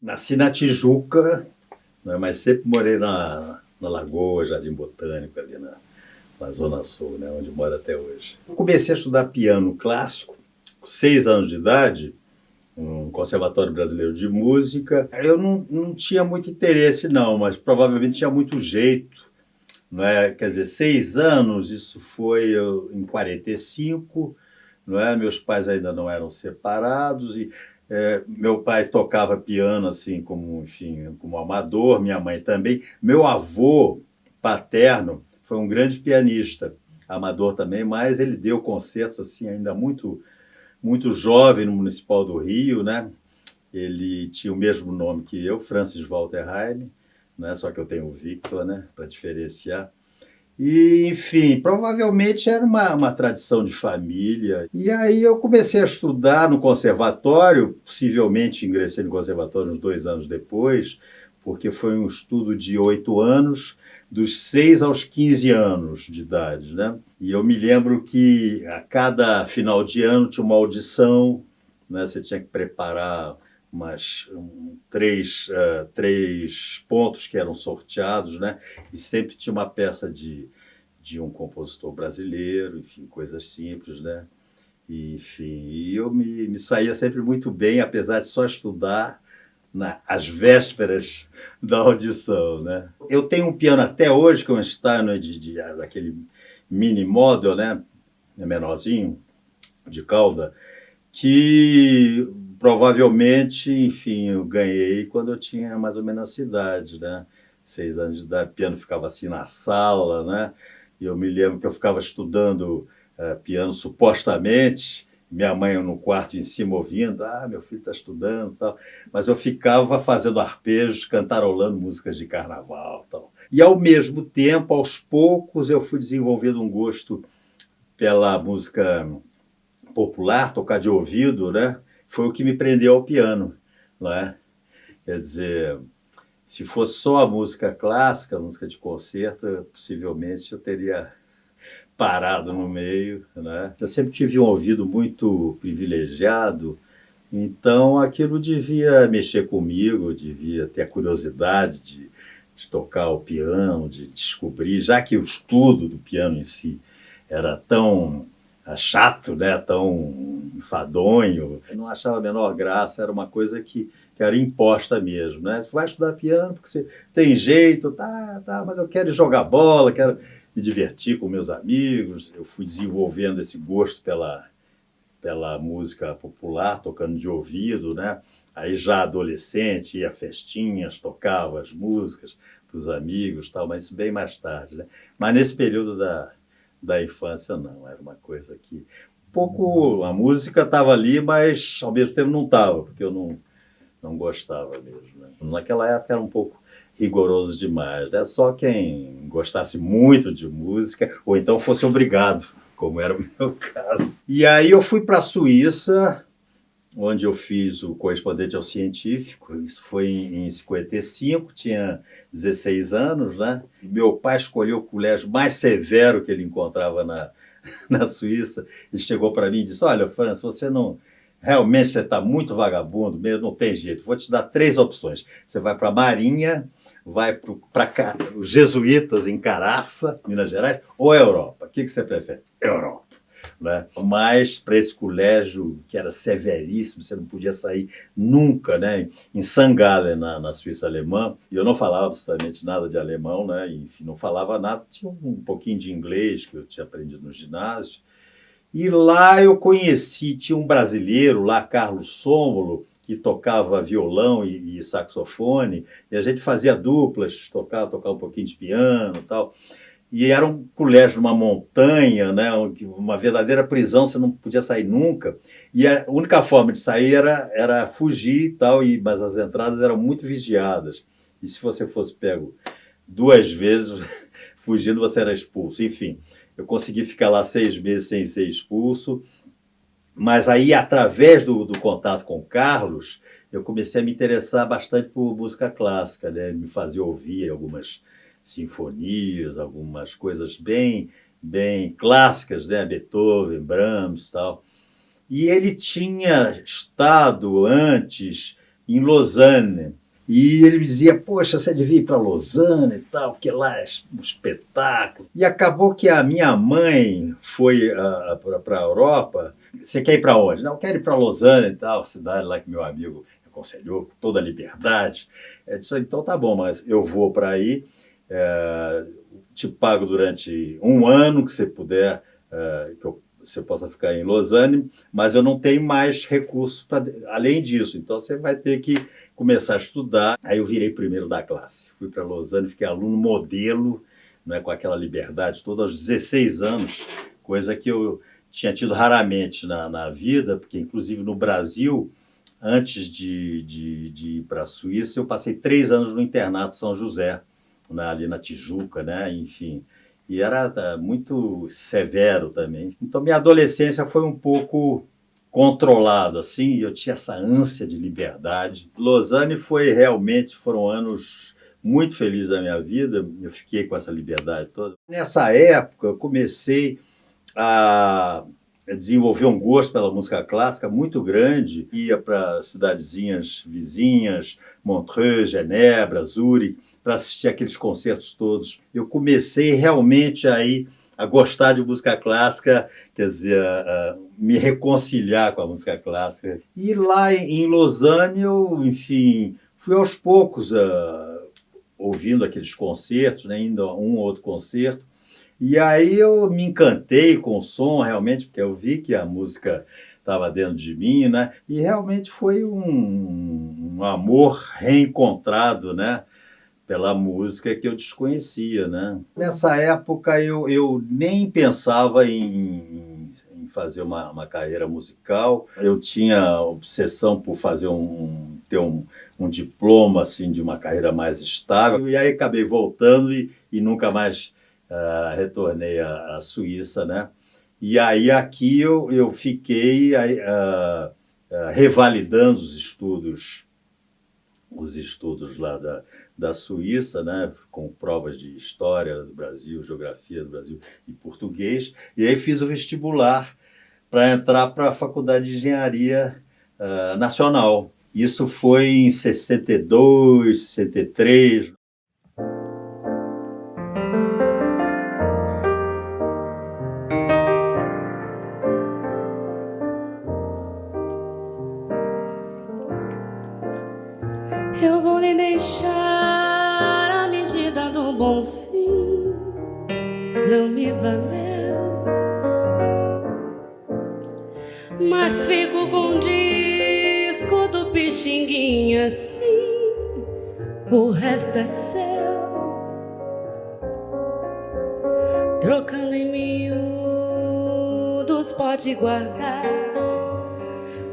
Nasci na Tijuca, né, mas sempre morei na Lagoa, Jardim Botânico, ali na Zona Sul, né, onde moro até hoje. Eu comecei a estudar piano clássico com 6 anos de idade, no Conservatório Brasileiro de Música. Eu não tinha muito interesse, não, mas provavelmente tinha muito jeito. Não é? Quer dizer, 6 anos, isso foi em 45, não é? Meus pais ainda não eram separados e meu pai tocava piano assim como, enfim, como amador, minha mãe também. Meu avô paterno foi um grande pianista, amador também, mas ele deu concertos assim ainda muito jovem no Municipal do Rio, né? Ele tinha o mesmo nome que eu, Francis Walter Haime, né? Só que eu tenho o Victor, né? Para diferenciar. E, enfim, provavelmente era uma tradição de família. E aí eu comecei a estudar no conservatório, possivelmente ingressei no conservatório uns 2 anos depois, porque foi um estudo de 8 anos, dos 6 aos 15 anos de idade, né? E eu me lembro que a cada final de ano tinha uma audição, né? Você tinha que preparar três pontos que eram sorteados, né? E sempre tinha uma peça de um compositor brasileiro, enfim, coisas simples, né? E, enfim, e eu me saía sempre muito bem, apesar de só estudar às vésperas da audição, né? Eu tenho um piano até hoje, que é um Steinway daquele mini model, né? Menorzinho, de cauda, que provavelmente, enfim, eu ganhei quando eu tinha mais ou menos essa idade, né? 6 anos de idade, o piano ficava assim na sala, né? E eu me lembro que eu ficava estudando piano supostamente, minha mãe no quarto em cima ouvindo, meu filho está estudando e tal, mas eu ficava fazendo arpejos, cantarolando músicas de carnaval e tal. E ao mesmo tempo, aos poucos, eu fui desenvolvendo um gosto pela música popular, tocar de ouvido, né? Foi o que me prendeu ao piano, não é? Quer dizer, se fosse só a música clássica, a música de concerto, possivelmente eu teria parado no meio, né? Eu sempre tive um ouvido muito privilegiado, então aquilo devia mexer comigo, devia ter a curiosidade de tocar o piano, de descobrir, já que o estudo do piano em si era tão chato, né? Tão enfadonho, eu não achava a menor graça, era uma coisa que era imposta mesmo, né? Você vai estudar piano porque você tem jeito, tá, mas eu quero jogar bola, quero me divertir com meus amigos. Eu fui desenvolvendo esse gosto pela música popular, tocando de ouvido, né? Aí já adolescente, ia a festinhas, tocava as músicas para os amigos, tal, mas isso bem mais tarde, né? Mas nesse período da infância, não, era uma coisa que um pouco a música estava ali, mas ao mesmo tempo não estava, porque eu não gostava mesmo, né? Naquela época era um pouco rigoroso demais, né? Só quem gostasse muito de música, ou então fosse obrigado, como era o meu caso. E aí eu fui para a Suíça, onde eu fiz o correspondente ao científico, isso foi em 55, tinha 16 anos, né? Meu pai escolheu o colégio mais severo que ele encontrava na Suíça. Ele chegou para mim e disse, olha, França, realmente você está muito vagabundo mesmo, não tem jeito. Vou te dar 3 opções. Você vai para a Marinha, vai para os jesuítas em Caraça, Minas Gerais, ou a Europa. O que você prefere? Europa. Né? Mas para esse colégio que era severíssimo, você não podia sair nunca, né? Em St. Gallen, na Suíça alemã, e eu não falava absolutamente nada de alemão, né? Enfim, não falava nada, tinha um pouquinho de inglês que eu tinha aprendido no ginásio. E lá eu conheci, tinha um brasileiro lá, Carlos Sômolo, que tocava violão e saxofone, e a gente fazia duplas, tocava um pouquinho de piano e tal. E era um colégio numa montanha, né, uma verdadeira prisão, você não podia sair nunca. E a única forma de sair era fugir e tal, mas as entradas eram muito vigiadas. E se você fosse pego 2 vezes, fugindo, você era expulso. Enfim, eu consegui ficar lá 6 meses sem ser expulso. Mas aí, através do contato com o Carlos, eu comecei a me interessar bastante por música clássica, né? Me fazia ouvir algumas sinfonias, algumas coisas bem bem clássicas, né? Beethoven, Brahms e tal. E ele tinha estado antes em Lausanne. E ele me dizia, poxa, você devia ir para Lausanne e tal, porque lá é um espetáculo. E acabou que a minha mãe foi para a Europa. Você quer ir para onde? Não, eu quero ir para Lausanne e tal, cidade lá que meu amigo aconselhou, com toda a liberdade. Eu disse, então tá bom, mas eu vou para aí, te pago durante um ano que você puder, você possa ficar em Lausanne, mas eu não tenho mais recurso além disso, então você vai ter que começar a estudar. Aí eu virei primeiro da classe, fui para Lausanne, fiquei aluno modelo, né, com aquela liberdade toda aos 16 anos, coisa que eu tinha tido raramente na vida, porque inclusive no Brasil, antes de ir para a Suíça, eu passei 3 anos no internato São José, né, ali na Tijuca, né, enfim. E era muito severo também. Então, minha adolescência foi um pouco controlada, assim, eu tinha essa ânsia de liberdade. Lausanne foram anos muito felizes da minha vida, eu fiquei com essa liberdade toda. Nessa época, eu comecei a desenvolver um gosto pela música clássica muito grande, ia para cidadezinhas vizinhas, Montreux, Genebra, Zurique, para assistir aqueles concertos todos. Eu comecei realmente aí a gostar de música clássica, quer dizer, me reconciliar com a música clássica. E lá em Lausanne, eu, enfim, fui aos poucos ouvindo aqueles concertos, né, indo a um ou outro concerto. E aí eu me encantei com o som, realmente, porque eu vi que a música estava dentro de mim, né? E realmente foi um amor reencontrado, né? Pela música que eu desconhecia, né? Nessa época eu nem pensava em fazer uma carreira musical. Eu tinha obsessão por ter um diploma assim, de uma carreira mais estável. E aí acabei voltando e nunca mais retornei à Suíça, né? E aí aqui eu fiquei revalidando os estudos lá da Suíça, né, com provas de história do Brasil, geografia do Brasil e português. E aí fiz o vestibular para entrar para a Faculdade de Engenharia Nacional. Isso foi em 62, 63. Eu vou lhe deixar a medida do bom fim, não me valeu, mas fico com o disco do Pixinguinha assim, o resto é seu, trocando em miúdos pode guardar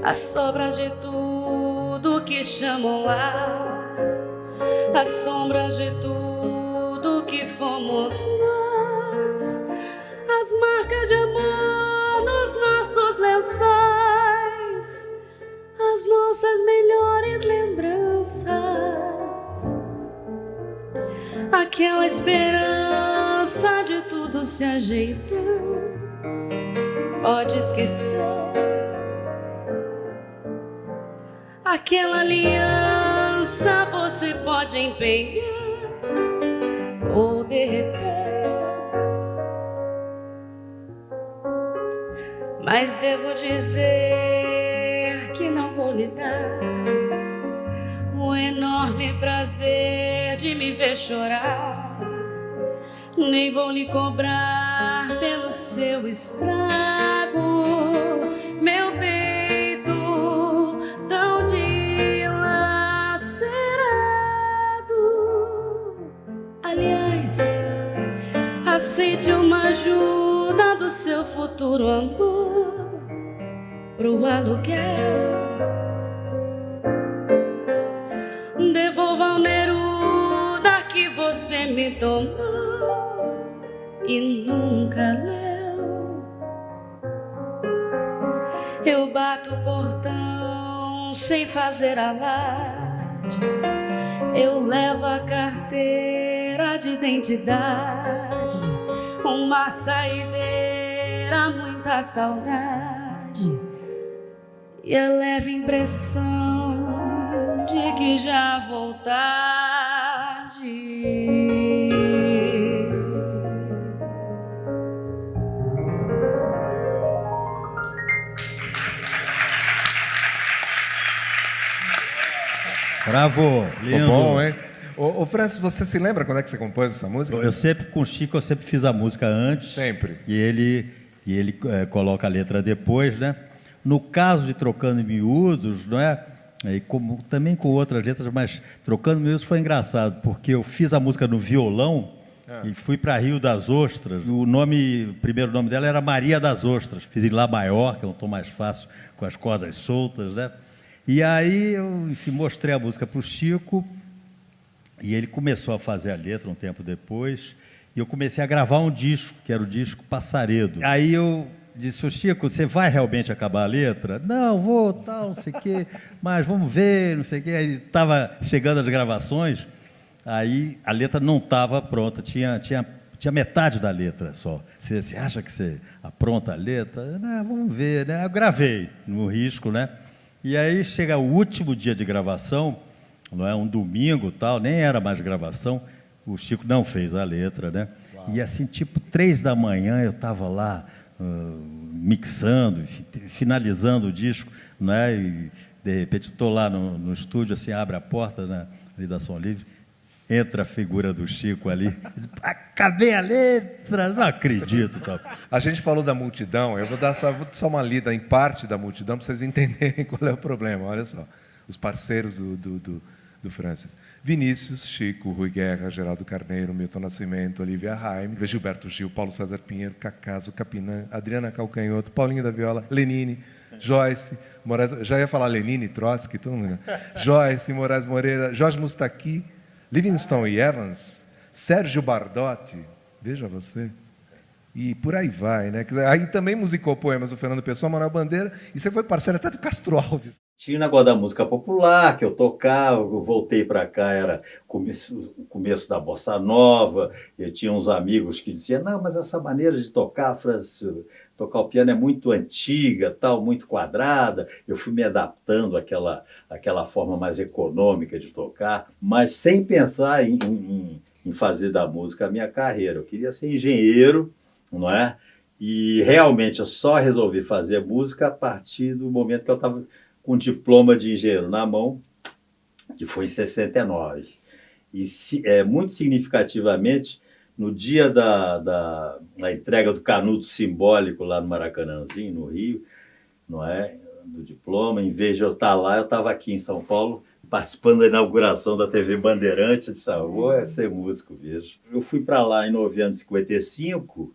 as sobras de tudo que chamam lá, as sombras de tudo que fomos nós, as marcas de amor nos nossos lençóis, as nossas melhores lembranças, aquela esperança de tudo se ajeitar. Pode esquecer aquela aliança, você pode empenhar ou derreter, mas devo dizer que não vou lhe dar o enorme prazer de me ver chorar, nem vou lhe cobrar pelo seu estrago, meu peito tão dilacerado. Aliás, aceite uma ajuda do seu futuro amor pro aluguel. Devolva ao Neruda que você me tomou e nunca leu. Eu bato o portão sem fazer alarde, eu levo a carteira de identidade, um uma saideira, muita saudade e a leve impressão de que já vou tarde. Bravo, lindo. Bom, hein? Ô, Francis, você se lembra quando é que você compôs essa música? Eu sempre, com o Chico, eu sempre fiz a música antes. Sempre. E ele coloca a letra depois, né? No caso de Trocando em Miúdos, não é? E também com outras letras, mas Trocando em Miúdos foi engraçado, porque eu fiz a música no violão e fui para Rio das Ostras. O primeiro nome dela era Maria das Ostras. Fiz em Lá maior, que é um tom mais fácil, com as cordas soltas, né? E aí eu, enfim, mostrei a música para o Chico e ele começou a fazer a letra um tempo depois e eu comecei a gravar um disco, que era o disco Passaredo. Aí eu disse, ô Chico, você vai realmente acabar a letra? Não, vou, tal, não sei o quê, mas vamos ver, não sei o quê. Aí estava chegando as gravações, aí a letra não estava pronta, tinha metade da letra só. Você acha que você apronta a letra? Não, vamos ver, né? Eu gravei no risco, né? E aí chega o último dia de gravação, não é um domingo, tal, nem era mais gravação, o Chico não fez a letra, né? Uau. E assim, tipo 3 da manhã, eu estava lá mixando, finalizando o disco, né? E de repente estou lá no estúdio, assim, abre a porta, né, ali da Som Livre, entra a figura do Chico ali, acabei a letra, não acredito. Tal. A gente falou da multidão, eu vou dar só uma lida em parte da multidão para vocês entenderem qual é o problema. Olha só, os parceiros do Francis. Vinícius, Chico, Rui Guerra, Geraldo Carneiro, Milton Nascimento, Olivia Raime, Gilberto Gil, Paulo César Pinheiro, Cacaso, Capinã, Adriana Calcanhoto, Paulinho da Viola, Lenine, Joyce, Moraes, já ia falar Lenine, Trotsky, todo mundo, Joyce, Moraes Moreira, Jorge Mustaqui, Livingstone e Evans, Sérgio Bardotti, veja você, e por aí vai, né? Aí também musicou poemas do Fernando Pessoa, Manuel Bandeira, e você foi parceiro até do Castro Alves. Tinha o negócio da música popular, que eu tocava, eu voltei para cá, era o começo da Bossa Nova, eu tinha uns amigos que diziam, não, mas essa maneira de tocar, Francis, tocar o piano é muito antiga, tal, muito quadrada. Eu fui me adaptando àquela forma mais econômica de tocar, mas sem pensar em fazer da música a minha carreira. Eu queria ser engenheiro, não é? E realmente eu só resolvi fazer música a partir do momento que eu estava com o diploma de engenheiro na mão, que foi em 69. E muito significativamente, no dia da entrega do canudo simbólico lá no Maracanãzinho, no Rio, não é? Do diploma, em vez de eu estar lá, eu estava aqui em São Paulo, participando da inauguração da TV Bandeirantes. Eu disse, vou ser músico, vejo. Eu fui para lá em novembro de 55,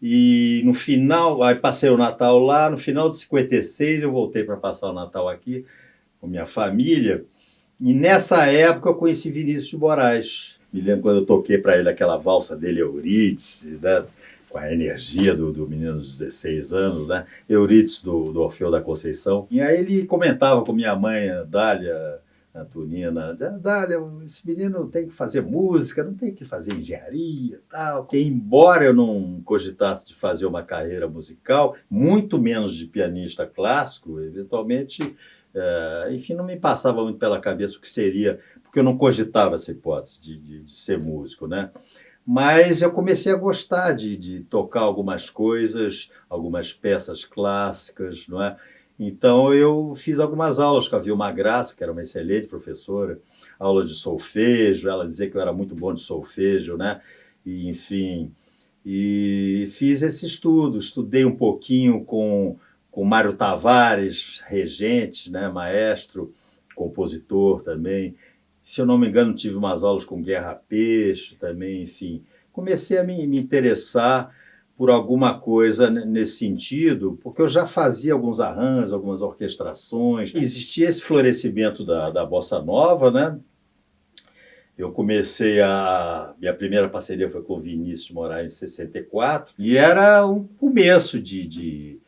e no final, aí passei o Natal lá, no final de 56 eu voltei para passar o Natal aqui com minha família, e nessa época eu conheci Vinícius de Moraes. Me lembro quando eu toquei para ele aquela valsa dele, Eurídice, né? Com a energia do menino dos 16 anos, né? Eurídice do Orfeu da Conceição. E aí ele comentava com minha mãe, Dália Antonina, Dália, esse menino tem que fazer música, não tem que fazer engenharia, tal. Que embora eu não cogitasse de fazer uma carreira musical, muito menos de pianista clássico, eventualmente, enfim, não me passava muito pela cabeça o que seria, porque eu não cogitava essa hipótese de ser músico, né? Mas eu comecei a gostar de tocar algumas coisas, algumas peças clássicas, não é? Então eu fiz algumas aulas com a Vilma Graça, que era uma excelente professora, aula de solfejo, ela dizia que eu era muito bom de solfejo, né? E, enfim, e fiz esse estudo, estudei um pouquinho com Mário Tavares, regente, né? Maestro, compositor também. Se eu não me engano, tive umas aulas com Guerra Peixe também, enfim. Comecei a me interessar por alguma coisa nesse sentido, porque eu já fazia alguns arranjos, algumas orquestrações. Existia esse florescimento da Bossa Nova, né? Eu comecei minha primeira parceria foi com o Vinícius de Moraes em 64, e era um começo de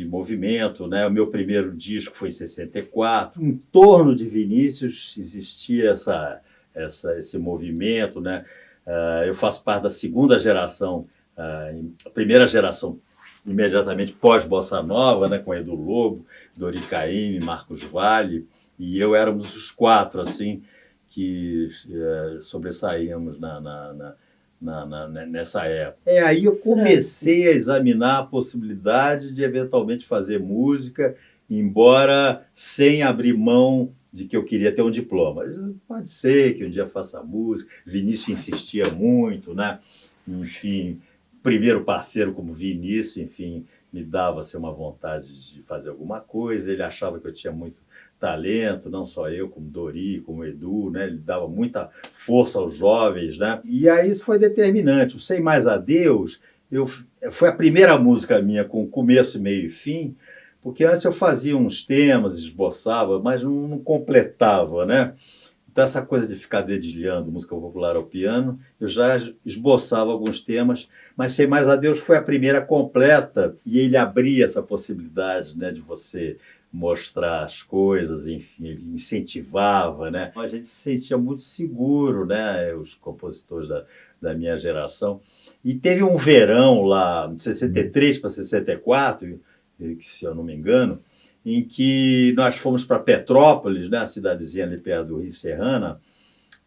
movimento, né? O meu primeiro disco foi em 64. Em torno de Vinícius existia esse movimento, né? Eu faço parte da segunda geração a primeira geração imediatamente pós-Bossa Nova, né, com Edu Lobo, Dori Caymmi, Marcos Valle, e eu éramos os 4 assim que sobressaíamos nessa época. Aí eu comecei a examinar a possibilidade de eventualmente fazer música, embora sem abrir mão de que eu queria ter um diploma. Pode ser que um dia faça música. Vinícius insistia muito, né? Enfim, primeiro parceiro como Vinícius, enfim, me dava assim, uma vontade de fazer alguma coisa. Ele achava que eu tinha muito talento, não só eu, como Dori, como Edu, né? Ele dava muita força aos jovens, né? E aí isso foi determinante. O Sem Mais Adeus foi a primeira música minha com começo, meio e fim, porque antes eu fazia uns temas, esboçava, mas não completava, né? Então essa coisa de ficar dedilhando música popular ao piano, eu já esboçava alguns temas, mas Sem Mais Adeus foi a primeira completa, e ele abria essa possibilidade, né, de você mostrar as coisas, enfim, ele incentivava, né? A gente se sentia muito seguro, né, os compositores da minha geração. E teve um verão lá, de 63 para 64, se eu não me engano, em que nós fomos para Petrópolis, né, a cidadezinha ali perto do Rio Serrana,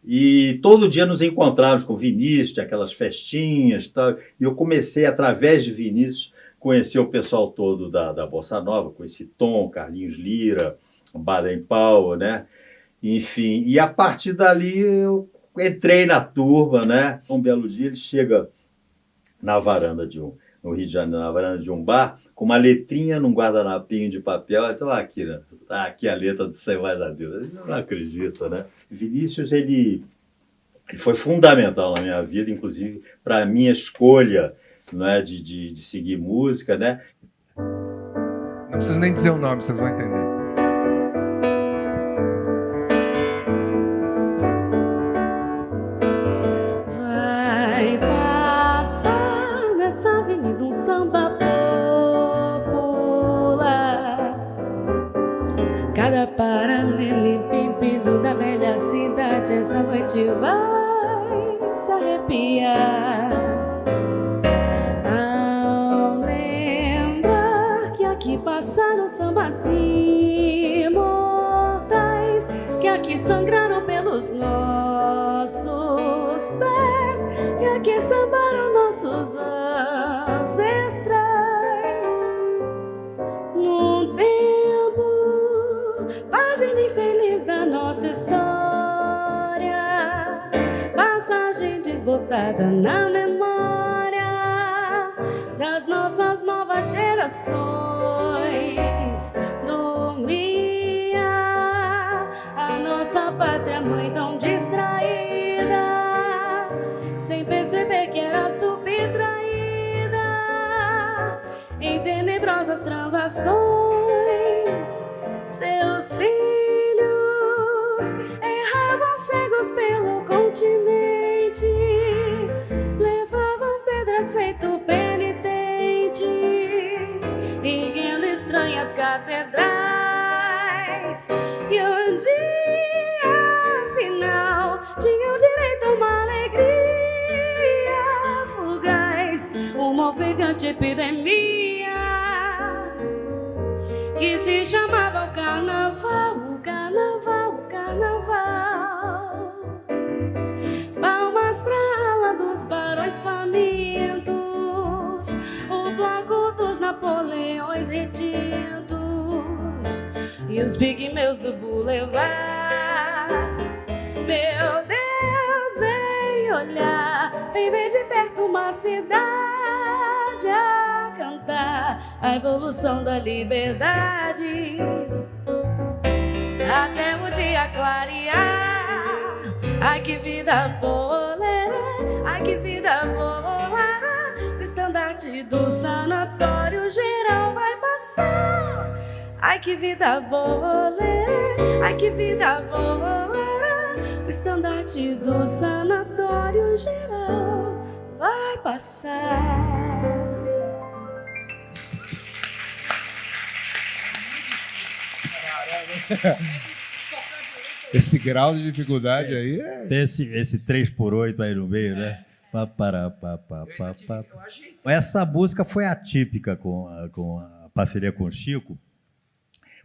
e todo dia nos encontrávamos com Vinícius, tinha aquelas festinhas e tal, e eu comecei, através de Vinícius, conhecer o pessoal todo da Bossa Nova, conheci Tom, Carlinhos Lira, Baden Powell, né? Enfim, e a partir dali eu entrei na turma, né? Um belo dia ele chega na varanda no Rio de Janeiro, na varanda de um bar, com uma letrinha num guardanapinho de papel. Ele disse, aqui, né? Aqui a letra do Sem Mais Adeus. Eu não acredito, né? Vinícius, ele foi fundamental na minha vida, inclusive para a minha escolha, né, de seguir música, né? Não preciso nem dizer o nome, vocês vão entender. Vai passar nessa avenida um samba popular. Cada paralelepípedo da velha cidade essa noite vai se arrepiar ao lembrar que aqui passaram sambas imortais, que aqui sangraram pelos nossos pés, que aqui sambaram nossos ancestrais. Num tempo, página infeliz da nossa história, passagem desbotada na memória das nossas novas gerações. Dormia a nossa pátria mãe tão distraída, sem perceber que era subtraída em tenebrosas transações. Seus filhos erravam cegos pelo continente, levavam pedras feito penitentes, erguendo estranhas catedrais. E um dia, afinal, tinham direito a uma alegria fugaz, uma ofegante epidemia que se chamava o carnaval, o carnaval, o carnaval. Palmas pra ala dos barões famintos, o bloco dos Napoleões retintos e os pigmeus do Boulevard. Meu Deus, vem olhar, vem ver de perto uma cidade a cantar a evolução da liberdade, até o dia clarear. Ai que vida boa, ai que vida boa, o estandarte do sanatório geral vai passar. Ai que vida boa, ai que vida boa, o estandarte do sanatório geral vai passar. Esse grau de dificuldade aí é... Esse 3x8 aí no meio, né? Pá, pará, pá, pá, pá, pá. Essa música foi atípica com a parceria com o Chico,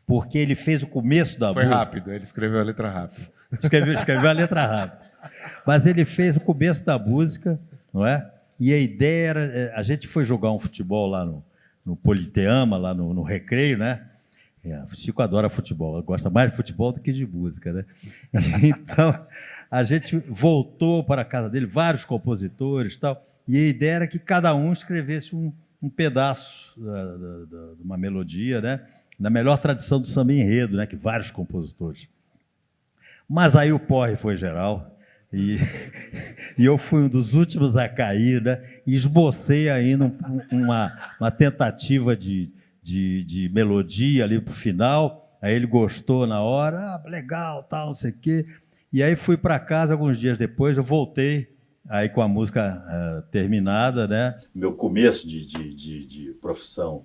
porque ele fez o começo da Foi música. rápido, ele escreveu a letra rápido. Escreveu a letra rápida. Mas ele fez o começo da música, não é? E a ideia era... A gente foi jogar um futebol lá no Politeama, lá no Recreio, né? O Chico adora futebol, gosta mais de futebol do que de música, né? Então, a gente voltou para a casa dele, vários compositores e tal, e a ideia era que cada um escrevesse um pedaço de uma melodia, né? Na melhor tradição do samba enredo, né? Que vários compositores. Mas aí o porre foi geral, e eu fui um dos últimos a cair, né? E esbocei ainda uma tentativa de melodia ali para o final. Aí ele gostou na hora, legal, tal, não sei o quê. E aí fui para casa alguns dias depois, eu voltei aí com a música terminada, né? Meu começo de profissão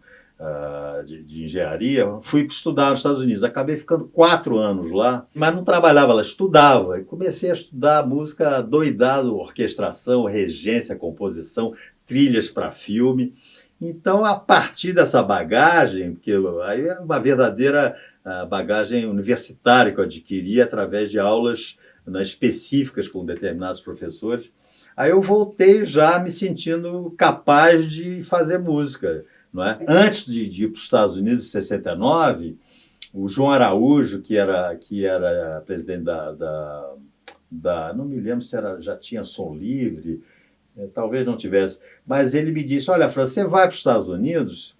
de engenharia, fui estudar nos Estados Unidos. Acabei ficando 4 anos lá, mas não trabalhava lá, estudava. E comecei a estudar música doidado, orquestração, regência, composição, trilhas para filme. Então, a partir dessa bagagem, porque aí é uma verdadeira bagagem universitária que eu adquiri através de aulas específicas com determinados professores, aí eu voltei já me sentindo capaz de fazer música. Não é? Antes de ir para os Estados Unidos, em 69, o João Araújo, que era presidente não me lembro se já tinha Som Livre, talvez não tivesse, mas ele me disse, olha, Fran, você vai para os Estados Unidos,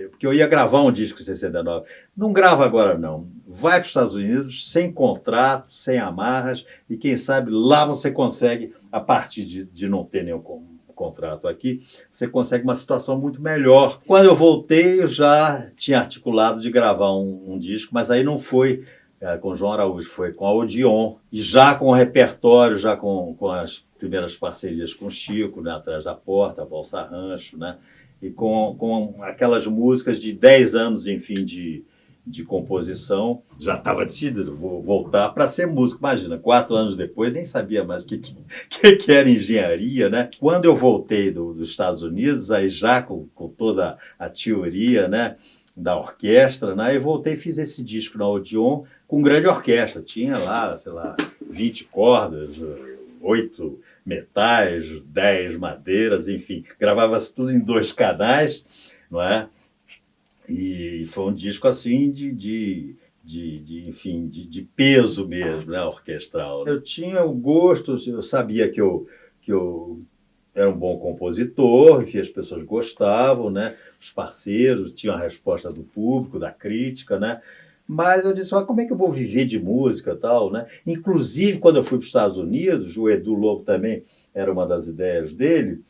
porque eu ia gravar um disco em 69, não grava agora não, vai para os Estados Unidos sem contrato, sem amarras, e quem sabe lá você consegue, a partir de não ter nenhum contrato aqui, você consegue uma situação muito melhor. Quando eu voltei, eu já tinha articulado de gravar um disco, mas aí não foi com o João Araújo, foi com a Odeon, e já com o repertório, já com as primeiras parcerias com o Chico, né, Atrás da Porta, Valsa Rancho, né, e com aquelas músicas de 10 anos, enfim, de composição, já estava decidido, vou voltar para ser músico. Imagina, 4 anos depois, nem sabia mais o que era engenharia, né? Quando eu voltei dos Estados Unidos, aí já com toda a teoria, né, da orquestra, né, eu voltei e fiz esse disco na Odeon com grande orquestra. Tinha lá, sei lá, 20 cordas, 8 metais, 10 madeiras, enfim, gravava-se tudo em 2 canais, não é? E foi um disco assim enfim, de peso mesmo, né, orquestral. Eu tinha o gosto, eu sabia que eu era um bom compositor, enfim, as pessoas gostavam, né, os parceiros tinham a resposta do público, da crítica, né, mas eu disse, como é que eu vou viver de música e tal, né? Inclusive, quando eu fui para os Estados Unidos, o Edu Lobo também era uma das ideias dele,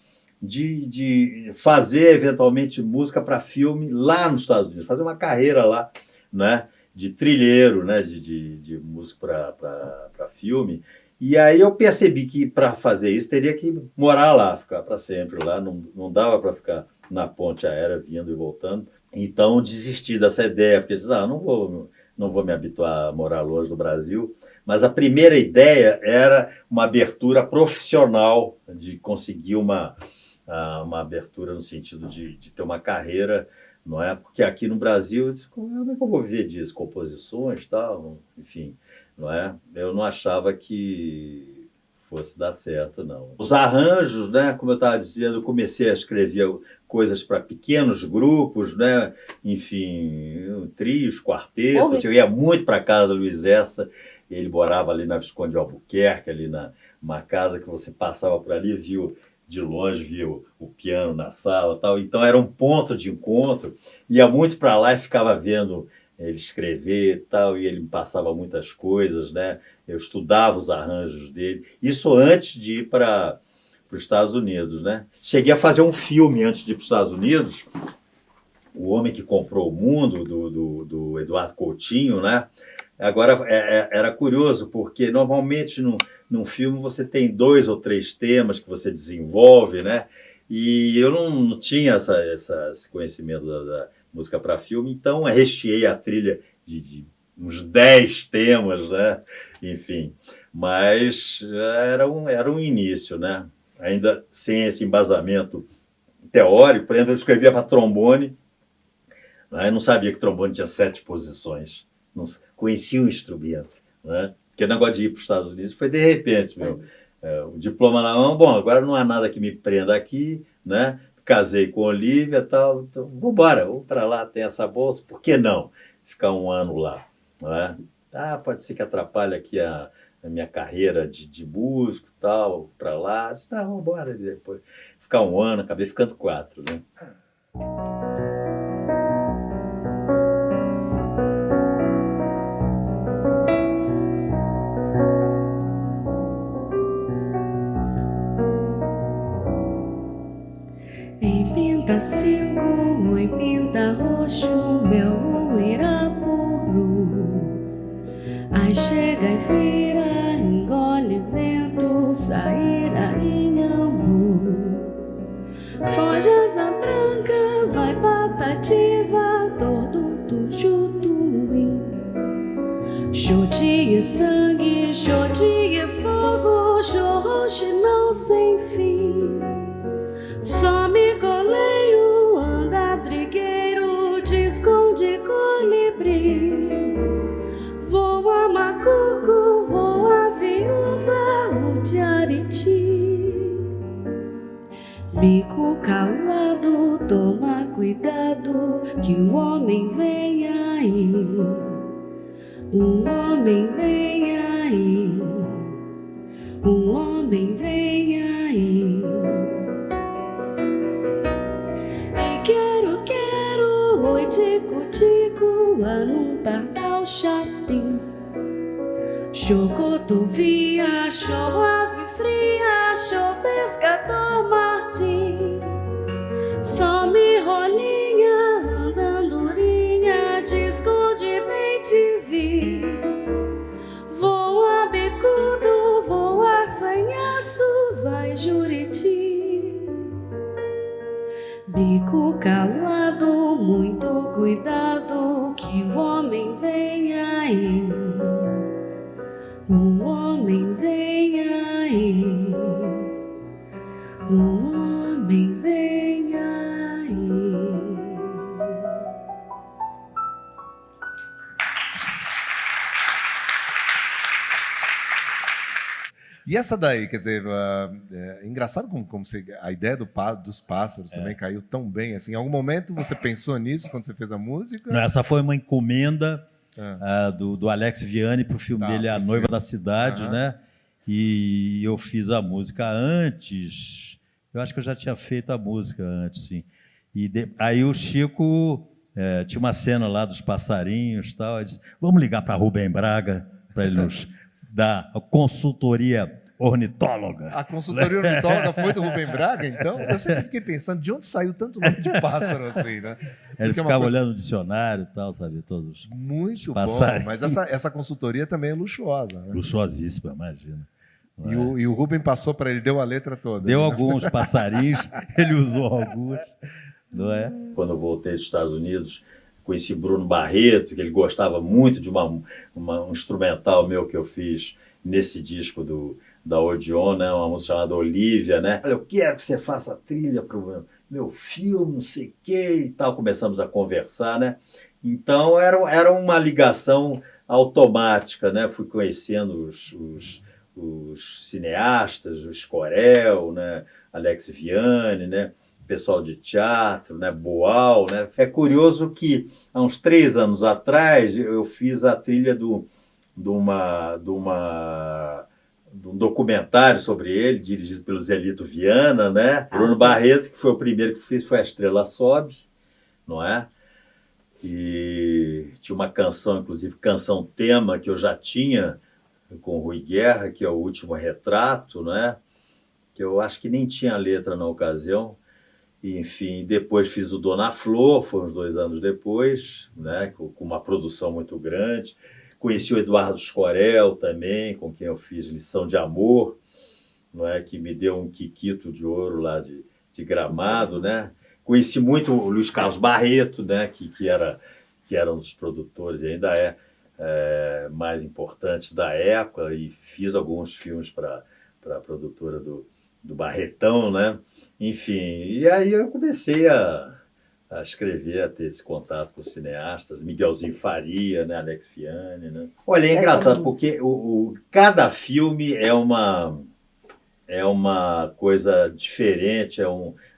de fazer, eventualmente, música para filme lá nos Estados Unidos, fazer uma carreira lá, né, de trilheiro, né, de música para filme. E aí eu percebi que, para fazer isso, teria que morar lá, ficar para sempre lá, não dava para ficar na ponte aérea, vindo e voltando. Então, desisti dessa ideia, porque disse, não vou me habituar a morar longe do Brasil. Mas a primeira ideia era uma abertura profissional, de conseguir uma abertura no sentido de ter uma carreira, não é? Porque aqui no Brasil, eu disse, como é que eu vou viver disso? Composições e tal, enfim, não é? Eu não achava que fosse dar certo, não. Os arranjos, né? Como eu estava dizendo, eu comecei a escrever coisas para pequenos grupos, né? Enfim, trios, quartetos. Eu ia muito para a casa do Luiz Essa, ele morava ali na Visconde de Albuquerque, ali numa casa que você passava por ali, viu de longe, via o piano na sala, tal. Então era um ponto de encontro. Ia muito para lá e ficava vendo ele escrever e tal, e ele me passava muitas coisas, né? Eu estudava os arranjos dele. Isso antes de ir para os Estados Unidos, né? Cheguei a fazer um filme antes de ir para os Estados Unidos, O Homem que Comprou o Mundo, do Eduardo Coutinho, né? Agora, era curioso, porque normalmente num filme você tem 2 ou 3 temas que você desenvolve, né? E eu não tinha esse conhecimento da música para filme, então recheei a trilha de uns 10 temas, né? Enfim, mas era um início, né? ainda sem esse embasamento teórico. Por exemplo, eu escrevia para trombone, né? Eu não sabia que trombone tinha 7 posições, não conhecia o instrumento, né? Porque o negócio de ir para os Estados Unidos foi de repente, o diploma na mão, bom, agora não há nada que me prenda aqui, né? Casei com a Olivia e tal, então vamos embora, vamos para lá, tem essa bolsa, por que não ficar um ano lá, né? Pode ser que atrapalhe aqui a minha carreira de músico e tal, para lá, vamos embora, depois ficar um ano, acabei ficando 4, né? Em Pinta Cinco, em Pinta Roxo, meu Irapuru. Aí chega e vira, engole vento, saíra em amor. Foge asa branca, vai Patativa, todo Tujutuim. Show de sangue, show de fogo, show roxo não sem fim. Some coleiro, anda trigueiro, te esconde colibri. Voa macuco, voa viúva, o tiariti. Bico calado, toma cuidado, que o homem vem aí. Um homem vem aí. Um homem vem aí. Oi, tico-tico, anum pardal chapim. Chocotovia, show ave fria, show pescador Martim. Some rolinha, andandurinha, te esconde bem te vi. Voa bicudo, voa sanhaço, vai Juriti. Bico calado, muito cuidado, que o homem vem aí. O homem vem aí. O homem vem aí. E essa daí, quer dizer, é engraçado como a ideia dos pássaros também caiu tão bem. Assim, em algum momento você pensou nisso quando você fez a música? Não, essa foi uma encomenda do Alex Vianney para o filme dele, A Noiva da Cidade, né? E eu fiz a música antes. Eu acho que eu já tinha feito a música antes, sim. Aí o Chico tinha uma cena lá dos passarinhos e tal. Ele disse, vamos ligar para Rubem Braga para ele nos dar a consultoria ornitóloga. A consultoria ornitóloga foi do Rubem Braga, então? Eu sempre fiquei pensando, de onde saiu tanto nome de pássaro assim, né? Ele ficava olhando o dicionário e tal, sabe? Todos muito os bom, mas essa consultoria também é luxuosa, né? Luxuosíssima, imagina. E o Rubem passou para ele, deu a letra toda. Deu né? alguns passarinhos, ele usou alguns, não é? Quando eu voltei dos Estados Unidos, conheci Bruno Barreto, que ele gostava muito de um instrumental meu que eu fiz nesse disco da Odeon, né? Uma música chamada Olivia, né? Olha, eu quero que você faça a trilha para o meu filme, não sei o quê e tal. Começamos a conversar, né? Então era uma ligação automática, né? Fui conhecendo os cineastas, o Escorel, né? Alex Vianney, né? Pessoal de teatro, né? Boal, né? É curioso que há uns 3 anos atrás eu fiz a trilha de um documentário sobre ele, dirigido pelo Zelito Viana, né? Bruno Barreto, que foi o primeiro que fiz, foi A Estrela Sobe, não é? E tinha uma canção, inclusive canção tema, que eu já tinha com o Rui Guerra, que é O Último Retrato, né? Que eu acho que nem tinha letra na ocasião. E, enfim, depois fiz o Dona Flor, foi uns 2 anos depois, né? Com uma produção muito grande. Conheci o Eduardo Escorel também, com quem eu fiz Lição de Amor, não é? Que me deu um quiquito de ouro lá de Gramado, né? Conheci muito o Luiz Carlos Barreto, né? que era um dos produtores e ainda mais importantes da época, e fiz alguns filmes para a produtora do Barretão, né? Enfim, e aí eu comecei a escrever, a ter esse contato com os cineastas, Miguelzinho Faria, né? Alex Fianni, né? Olha, é engraçado, porque cada filme é uma coisa diferente,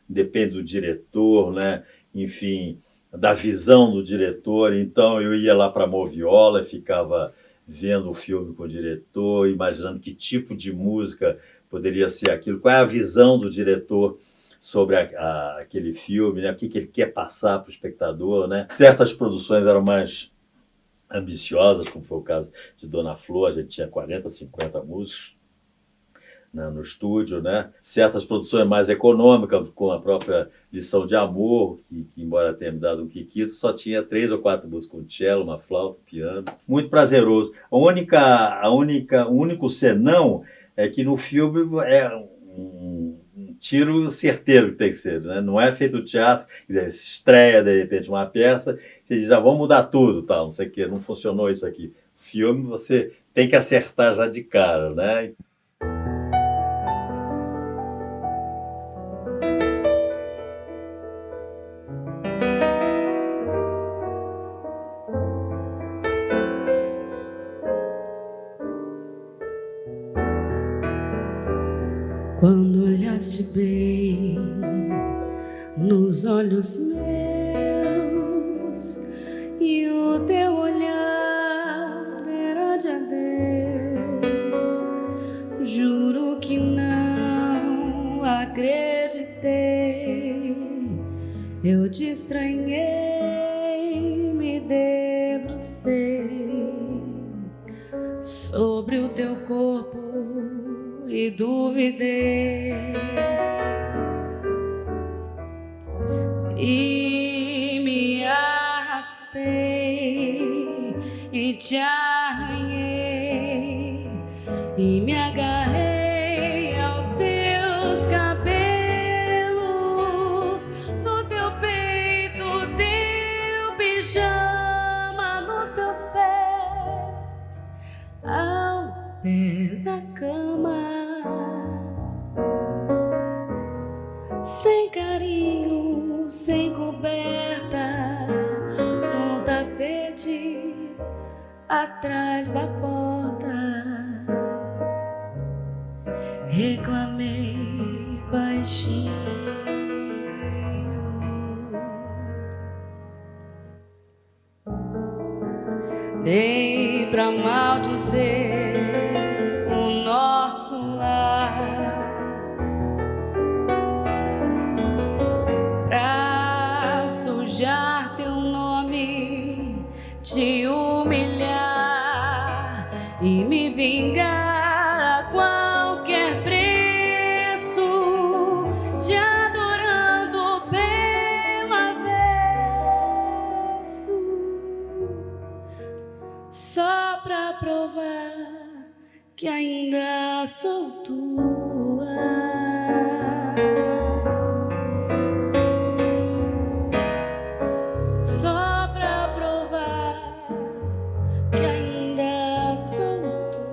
depende do diretor, né? Enfim, da visão do diretor. Então eu ia lá para a Moviola e ficava vendo o filme com o diretor, imaginando que tipo de música poderia ser aquilo, qual é a visão do diretor sobre aquele filme, né? O que ele quer passar para o espectador, né? Certas produções eram mais ambiciosas, como foi o caso de Dona Flor, a gente tinha 40, 50 músicos, né, no estúdio, né? Certas produções mais econômicas, com a própria Lição de Amor, que embora tenha me dado um quiquito, só tinha 3 ou 4 músicos com cello, uma flauta, piano. Muito prazeroso. O único senão é que no filme é um tiro certeiro que tem que ser, né? Não é feito teatro, estreia de repente uma peça, você diz, já vamos mudar tudo, tal, não sei o quê, não funcionou isso aqui. Filme você tem que acertar já de cara, né? Quando olhaste bem nos olhos meus e o teu olhar era de adeus, juro que não acreditei. Eu te estranhei, me debrucei sobre o teu corpo e duvidei, e me arrastei e te arranhei e me agarrei aos teus cabelos, no teu peito, teu pijama, nos teus pés, ao pé da cama. Sem carinho, sem coberta, no tapete, atrás da porta. Reclamei baixinho. Dei pra maldizer o nosso lar, pra sujar teu nome, te humilhar e me vingar a qualquer preço, te adorando pelo avesso, só pra provar que ainda sou tua. Só pra provar que ainda sou tua.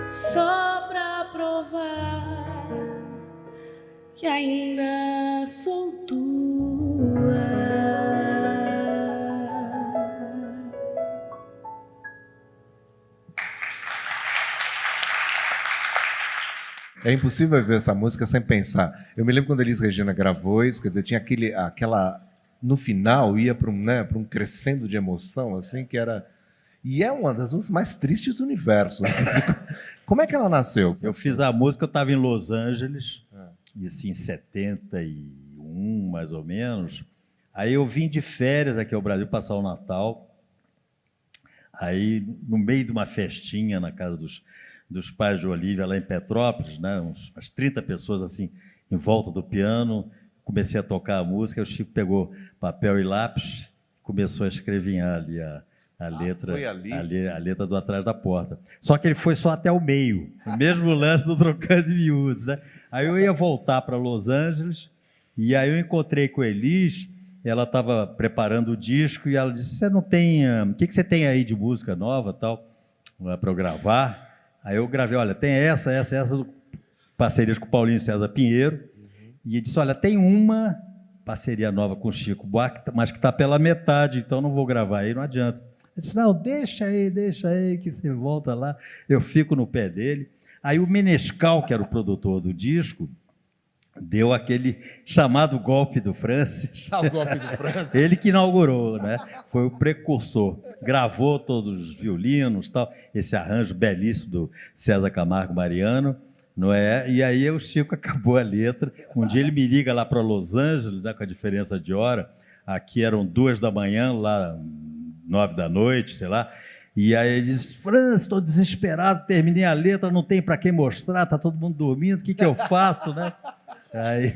Só pra provar que ainda sou tua. É impossível ver essa música sem pensar. Eu me lembro quando Elis Regina gravou isso, quer dizer, tinha aquela... No final, ia para um crescendo de emoção, assim, que era... E é uma das músicas mais tristes do universo. Como é que ela nasceu? Eu fiz a música, eu estava em Los Angeles, isso em 71, mais ou menos. Aí eu vim de férias aqui ao Brasil, passar o Natal. Aí, no meio de uma festinha na casa dos pais de Olívia, lá em Petrópolis, né, umas 30 pessoas assim em volta do piano, comecei a tocar a música, o Chico pegou papel e lápis, começou a escrevinhar ali a letra, foi ali? a letra do Atrás da Porta. Só que ele foi só até o meio, o mesmo lance do Trocando em Miúdos, né? Aí eu ia voltar para Los Angeles, e aí eu encontrei com a Elis, ela estava preparando o disco, e ela disse, você não tem... O que você tem aí de música nova tal? para eu gravar. Aí eu gravei, olha, tem essa, parcerias com o Paulinho César Pinheiro. E ele disse, olha, tem uma parceria nova com o Chico Buarque, mas que está pela metade, então não vou gravar aí, não adianta. Ele disse, não, deixa aí, que você volta lá. Eu fico no pé dele. Aí o Menescal, que era o produtor do disco, deu aquele chamado golpe do Francis. O golpe do Francis. Ele que inaugurou, né? Foi o precursor. Gravou todos os violinos, tal, esse arranjo belíssimo do César Camargo Mariano, não é? E aí o Chico acabou a letra. Um dia ele me liga lá para Los Angeles, já com a diferença de hora. Aqui eram 2 da manhã, lá 9 da noite, sei lá. E aí ele diz, Francis, estou desesperado, terminei a letra, não tem para quem mostrar, está todo mundo dormindo, o que eu faço, né? Aí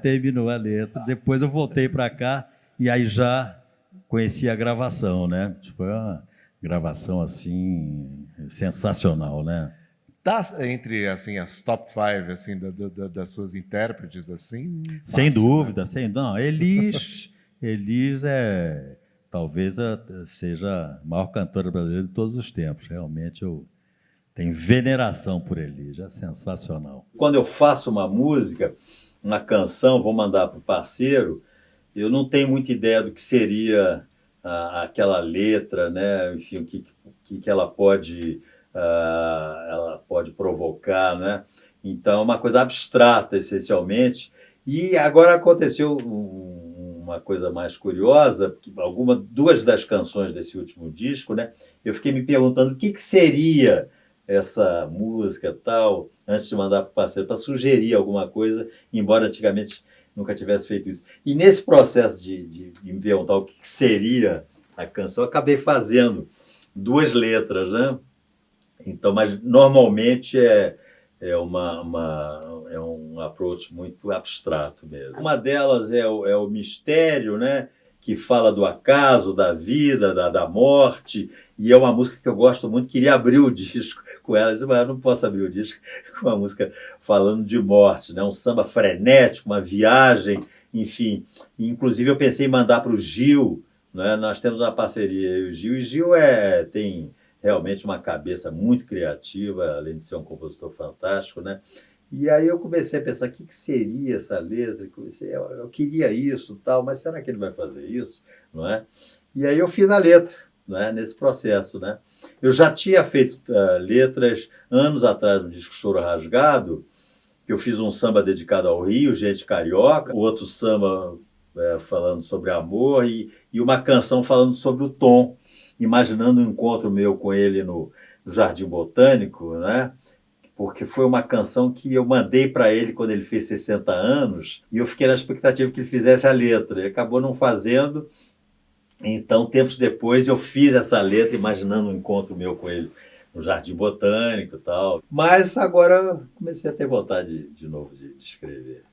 terminou a letra. Depois eu voltei para cá e aí já conheci a gravação, né? Foi uma gravação assim sensacional, né? Tá entre assim as top 5 assim das suas intérpretes assim? Sem fácil, dúvida, né? sem não. Elis é talvez seja a maior cantora brasileira de todos os tempos. Realmente eu tenho veneração por Elis, é sensacional. Quando eu faço uma música, uma canção, vou mandar para o parceiro, eu não tenho muita ideia do que seria aquela letra, né? Enfim, o que ela pode provocar, né? Então, é uma coisa abstrata, essencialmente. E agora aconteceu uma coisa mais curiosa, porque duas das canções desse último disco, né? Eu fiquei me perguntando o que seria essa música tal, antes de mandar para o parceiro, para sugerir alguma coisa, embora antigamente nunca tivesse feito isso. E nesse processo de me perguntar o que seria a canção, eu acabei fazendo 2 letras, né? Então, mas normalmente é um approach muito abstrato mesmo. Uma delas é o mistério, né? Que fala do acaso, da vida, da morte, e é uma música que eu gosto muito, queria abrir o disco com ela, mas eu não posso abrir o disco com uma música falando de morte, né? Um samba frenético, uma viagem, enfim. Inclusive eu pensei em mandar para o Gil, né? Nós temos uma parceria, eu e o Gil tem realmente uma cabeça muito criativa, além de ser um compositor fantástico, né? E aí eu comecei a pensar, o que seria essa letra? Eu queria isso, tal, mas será que ele vai fazer isso? Não é? E aí eu fiz a letra, não é? Nesse processo, né? Eu já tinha feito letras anos atrás no disco Choro Rasgado, que eu fiz um samba dedicado ao Rio, Gente Carioca, outro samba falando sobre amor e uma canção falando sobre o Tom, imaginando um encontro meu com ele no Jardim Botânico, né? Porque foi uma canção que eu mandei para ele quando ele fez 60 anos, e eu fiquei na expectativa que ele fizesse a letra. Ele acabou não fazendo, então, tempos depois, eu fiz essa letra, imaginando um encontro meu com ele no Jardim Botânico e tal. Mas agora comecei a ter vontade de novo de escrever.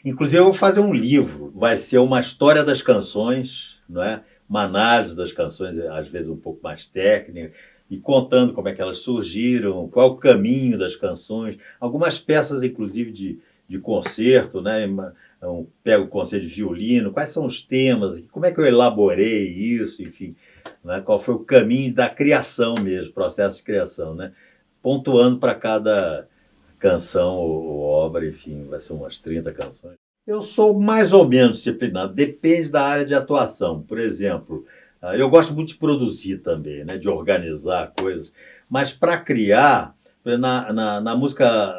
Inclusive, eu vou fazer um livro, vai ser uma história das canções, não é? Uma análise das canções, às vezes um pouco mais técnica, e contando como é que elas surgiram, qual é o caminho das canções, algumas peças, inclusive, de concerto, né? Pego o concerto de violino, quais são os temas, como é que eu elaborei isso, enfim, né? Qual foi o caminho da criação mesmo, processo de criação, né? Pontuando para cada canção ou obra, enfim, vai ser umas 30 canções. Eu sou mais ou menos disciplinado, depende da área de atuação. Por exemplo, eu gosto muito de produzir também, né, de organizar coisas, mas para criar, na música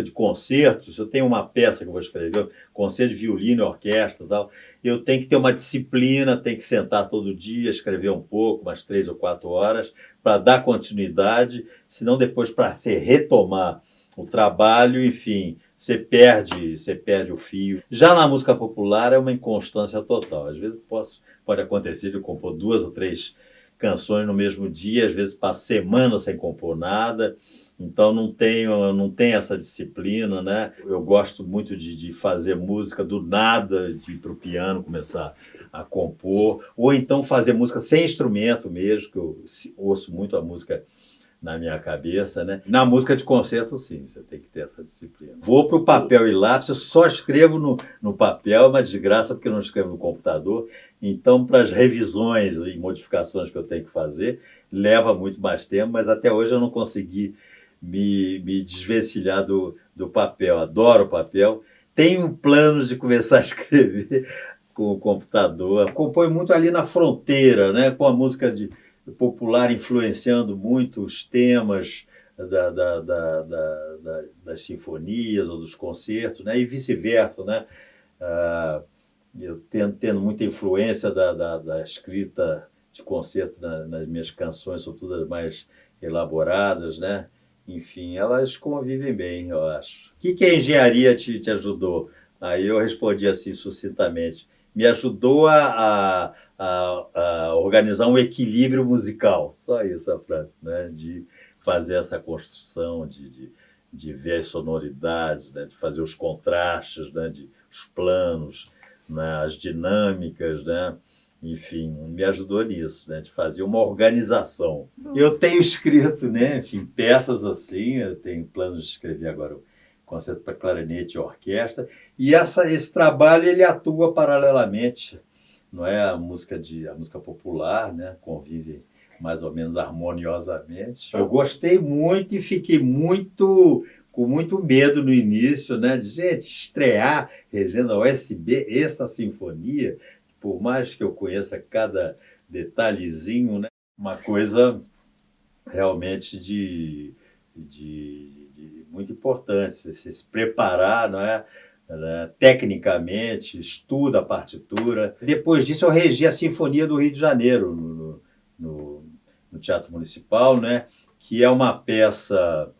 de concerto, se eu tenho uma peça que eu vou escrever, concerto de violino e orquestra e tal, eu tenho que ter uma disciplina, tenho que sentar todo dia, escrever um pouco, umas 3 ou 4 horas, para dar continuidade, senão depois para se retomar o trabalho, enfim, você perde o fio. Já na música popular é uma inconstância total. Às vezes pode acontecer de eu compor 2 ou 3 canções no mesmo dia, às vezes passo semanas sem compor nada, então não tenho essa disciplina, né? Eu gosto muito de fazer música do nada, de ir para o piano, começar a compor, ou então fazer música sem instrumento mesmo, que eu ouço muito a música na minha cabeça, né? Na música de concerto, sim, você tem que ter essa disciplina. Vou para o papel e lápis, eu só escrevo no papel, é uma desgraça porque eu não escrevo no computador. Então, para as revisões e modificações que eu tenho que fazer, leva muito mais tempo, mas até hoje eu não consegui me desvencilhar do papel. Adoro o papel. Tenho planos de começar a escrever com o computador. Compõe muito ali na fronteira, né? Com a música popular influenciando muito os temas das sinfonias ou dos concertos, né? E vice-versa, né? Eu tendo muita influência da escrita de concerto nas minhas canções, são todas mais elaboradas, né? Enfim, elas convivem bem, eu acho. O que a engenharia te ajudou? Aí eu respondi assim sucintamente. Me ajudou a organizar um equilíbrio musical. Só isso a frase, né? De fazer essa construção, de ver as sonoridades, né? De fazer os contrastes, né? Os planos, né? As dinâmicas, né? Enfim, me ajudou nisso, né? De fazer uma organização. Eu tenho escrito, né? Enfim, peças assim, eu tenho planos de escrever agora o concerto para clarinete e orquestra, e esse trabalho ele atua paralelamente, não é? A música popular, né? Convive mais ou menos harmoniosamente. Eu gostei muito e fiquei com muito medo no início, né? De, gente, estrear regendo a USB, essa sinfonia, por mais que eu conheça cada detalhezinho, né? Uma coisa realmente muito importante, se preparar, não é? Tecnicamente, estuda a partitura. Depois disso, eu regi a Sinfonia do Rio de Janeiro, no Teatro Municipal, né? Que é uma peça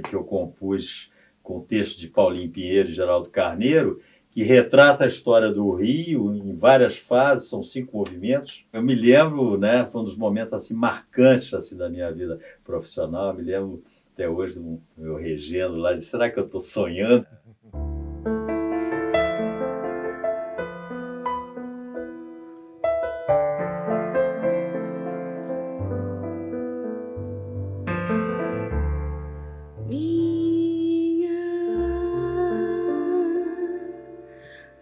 que eu compus com texto de Paulinho Pinheiro e Geraldo Carneiro, que retrata a história do Rio em várias fases, são 5 movimentos. Eu me lembro, né, foi um dos momentos assim, marcantes assim, da minha vida profissional, eu me lembro até hoje eu regendo lá, será que eu estou sonhando?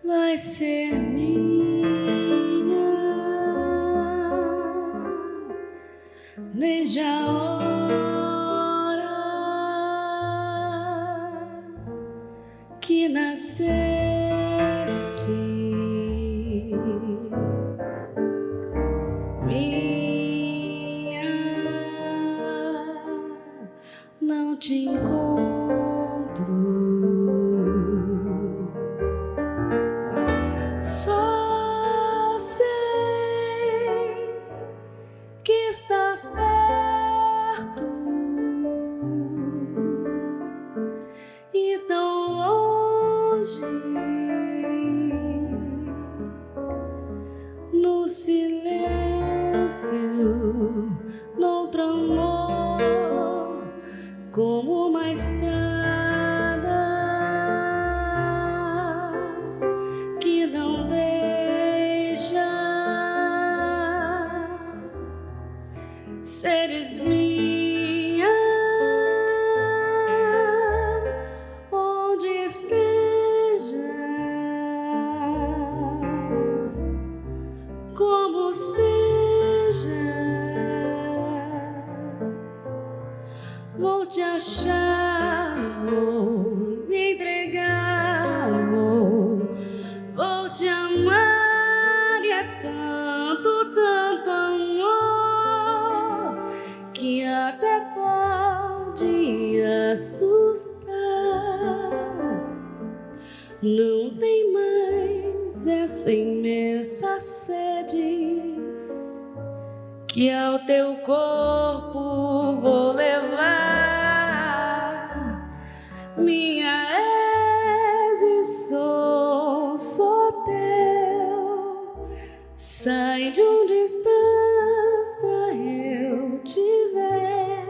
Vai ser minha desde a hora que nasceste. Minha, não te encontro. Só sei que estás perto e tão longe, no silêncio, noutro amor, como uma estrada que não deixa seres minha, onde estejas, como sejas, vou te achar, vou me entregar, vou te amar, e é tanto, tanto amor que até pode assustar. Não tem mais essa imensa sede que ao teu corpo vou levar. Minha és e sou teu. Sai de onde estás pra eu te ver,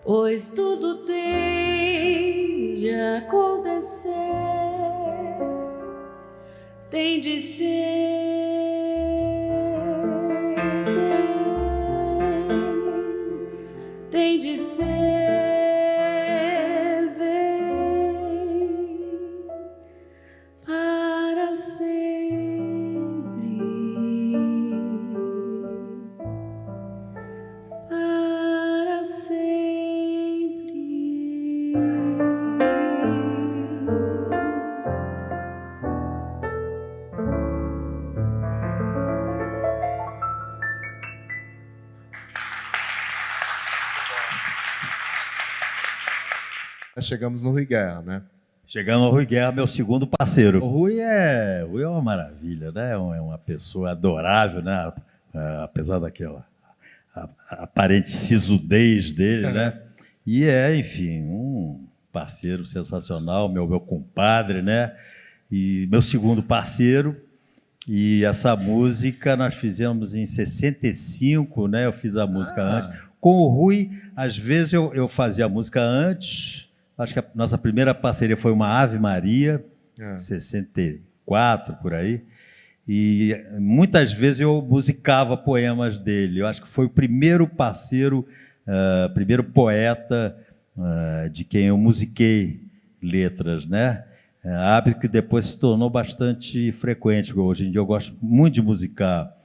pois tudo tem de acontecer, tem de ser. Nós chegamos no Rui Guerra, né? Chegamos ao Rui Guerra, meu segundo parceiro. O Rui é uma maravilha, né? É uma pessoa adorável, né? Apesar daquela aparente sisudez dele, né? E enfim, um parceiro sensacional, meu compadre, né? E meu segundo parceiro. E essa música nós fizemos em 65, né? Eu fiz a música antes. Com o Rui, às vezes eu fazia a música antes. Acho que a nossa primeira parceria foi uma Ave Maria, 64, por aí. E muitas vezes eu musicava poemas dele. Eu acho que foi o primeiro parceiro, primeiro poeta de quem eu musiquei letras, né? Hábito que depois se tornou bastante frequente. Hoje em dia eu gosto muito de musicar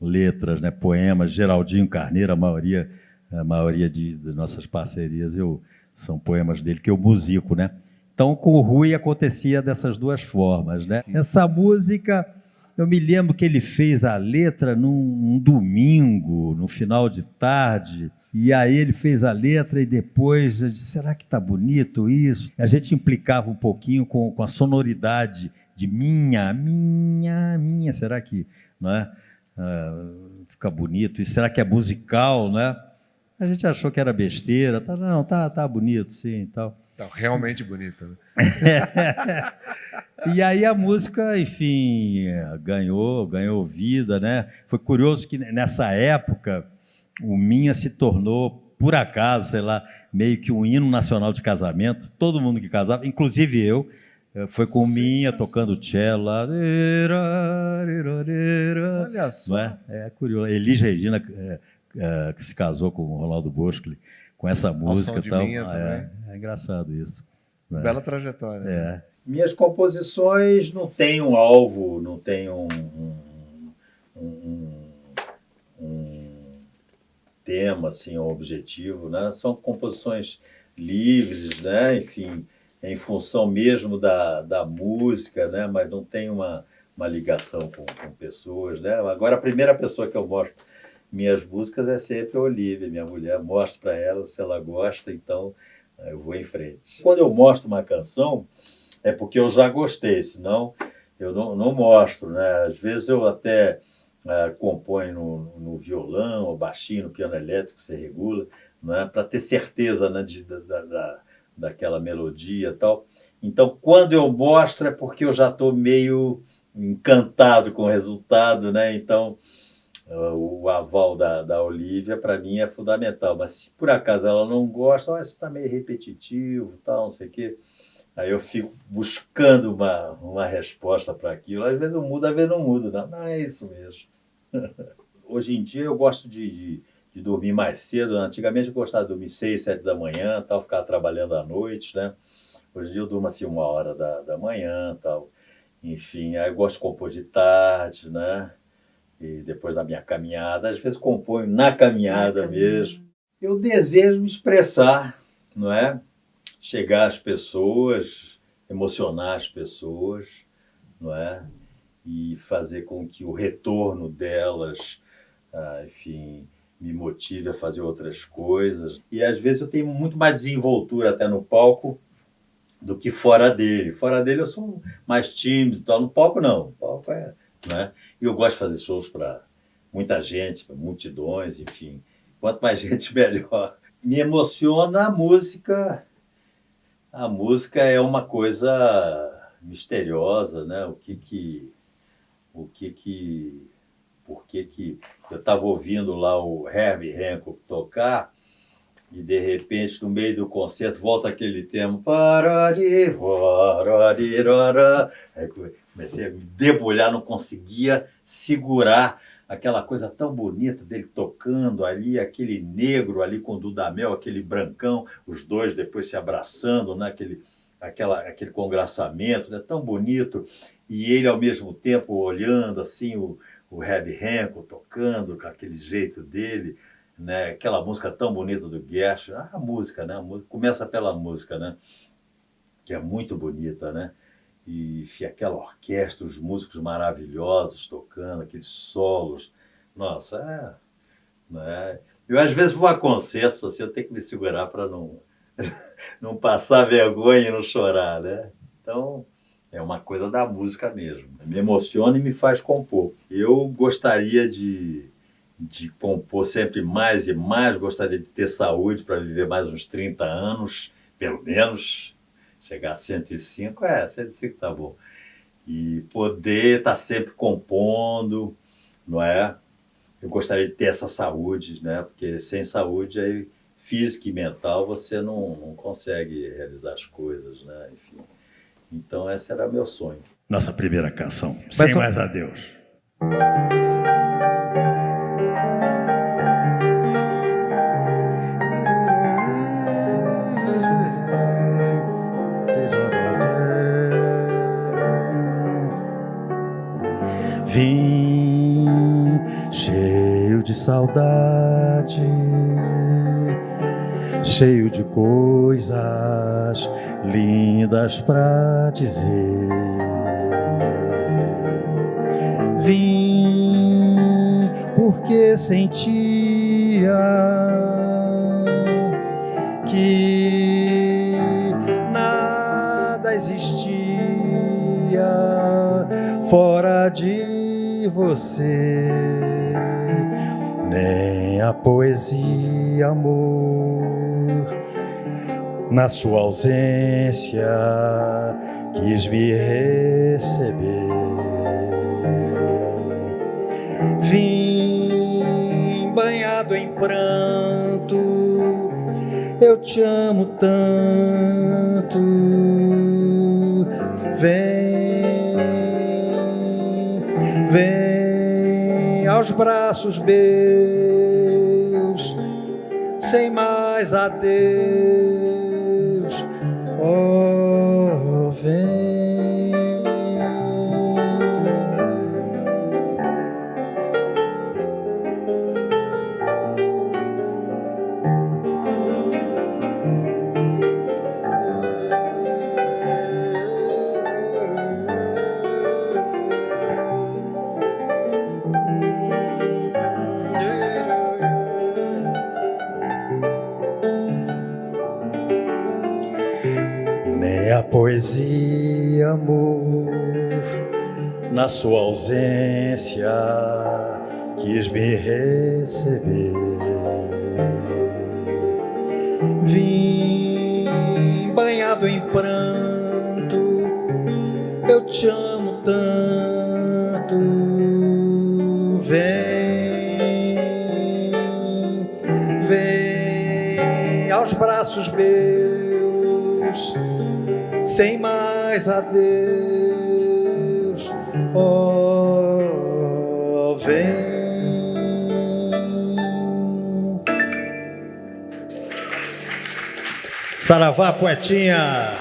letras, né? Poemas. Geraldinho Carneiro, a maioria de nossas parcerias são poemas dele que eu musico, né? Então, com o Rui acontecia dessas duas formas, né? Essa música, eu me lembro que ele fez a letra num domingo, no final de tarde, e aí ele fez a letra e depois eu disse, será que está bonito isso? A gente implicava um pouquinho com a sonoridade de minha, será que não é? Fica bonito? E será que é musical, né? A gente achou que era besteira. Não, tá bonito, sim, tal. Tá realmente bonito, né? E aí a música, enfim, ganhou vida, né? Foi curioso que nessa época o Minha se tornou, por acaso, sei lá, meio que um hino nacional de casamento. Todo mundo que casava, inclusive eu, foi com o Minha tocando cello lá. Olha só. É curioso. Elis Regina, que se casou com o Ronaldo Bosco, com essa música e tal. É engraçado isso. Né? Bela trajetória. Né? Minhas composições não têm um alvo, não têm um tema, assim, um objetivo, né? São composições livres, né? Enfim, em função mesmo da música, né? Mas não tem uma ligação com pessoas, né? Agora, a primeira pessoa que eu mostro minhas músicas é sempre a Olivia, minha mulher. Mostro para ela, se ela gosta, então eu vou em frente. Quando eu mostro uma canção, é porque eu já gostei, senão eu não mostro, né? Às vezes eu até componho no violão, ou baixinho, no piano elétrico, você regula, né? Para ter certeza, né, daquela melodia e tal. Então, quando eu mostro, é porque eu já estou meio encantado com o resultado, né? Então, o aval da Olivia, para mim, é fundamental. Mas se por acaso ela não gosta, isso está meio repetitivo, tal, não sei o quê. Aí eu fico buscando uma resposta para aquilo. Às vezes eu mudo, às vezes não mudo. Não, é isso mesmo. Hoje em dia eu gosto de dormir mais cedo. Antigamente eu gostava de dormir 6, 7 da manhã, tal, ficava trabalhando à noite, né? Hoje em dia eu durmo assim 1h da manhã, tal. Enfim, aí eu gosto de compor de tarde, né? E depois da minha caminhada, às vezes componho na caminhada mesmo. Eu desejo me expressar, não é? Chegar às pessoas, emocionar as pessoas, não é? E fazer com que o retorno delas, enfim, me motive a fazer outras coisas. E às vezes eu tenho muito mais desenvoltura até no palco do que fora dele. Fora dele eu sou mais tímido, tal. No palco não. No palco né? E eu gosto de fazer shows para muita gente, para multidões, enfim. Quanto mais gente, melhor. Me emociona a música. A música é uma coisa misteriosa, né? Por que eu estava ouvindo lá o Herbie Hancock tocar e de repente no meio do concerto volta aquele tema aí comecei a me debulhar, não conseguia segurar aquela coisa tão bonita dele tocando ali, aquele negro ali com o Dudamel, aquele brancão, os dois depois se abraçando, né? Aquele congraçamento, né? Tão bonito, e ele ao mesmo tempo olhando assim o Herbie Hancock tocando com aquele jeito dele, né? Aquela música tão bonita do Gershwin, a música, né? A música, começa pela música, né? Que é muito bonita, né? E aquela orquestra, os músicos maravilhosos tocando, aqueles solos. Nossa, né? Eu às vezes vou a concertos, assim, eu tenho que me segurar para não não passar vergonha e não chorar, né? Então, é uma coisa da música mesmo. Me emociona e me faz compor. Eu gostaria de compor sempre mais e mais, gostaria de ter saúde para viver mais uns 30 anos, pelo menos. Chegar a 105, 105 tá bom. E poder estar sempre compondo, não é? Eu gostaria de ter essa saúde, né? Porque sem saúde, aí, física e mental, você não consegue realizar as coisas, né? Enfim. Então, esse era meu sonho. Nossa primeira canção, Mas Sem Mais Adeus. Vim cheio de saudade, cheio de coisas lindas pra dizer. Vim porque sentia que nada existia fora de você, nem a poesia, amor, na sua ausência quis me receber. Vim banhado em pranto, eu te amo tanto. Vem aos braços meus, sem mais adeus. Oh, vem. Nem a poesia, amor, na sua ausência quis me receber. Vim banhado em pranto, eu te amo tanto. Vem aos braços meus, sem mais adeus. Oh, vem. Saravá, poetinha.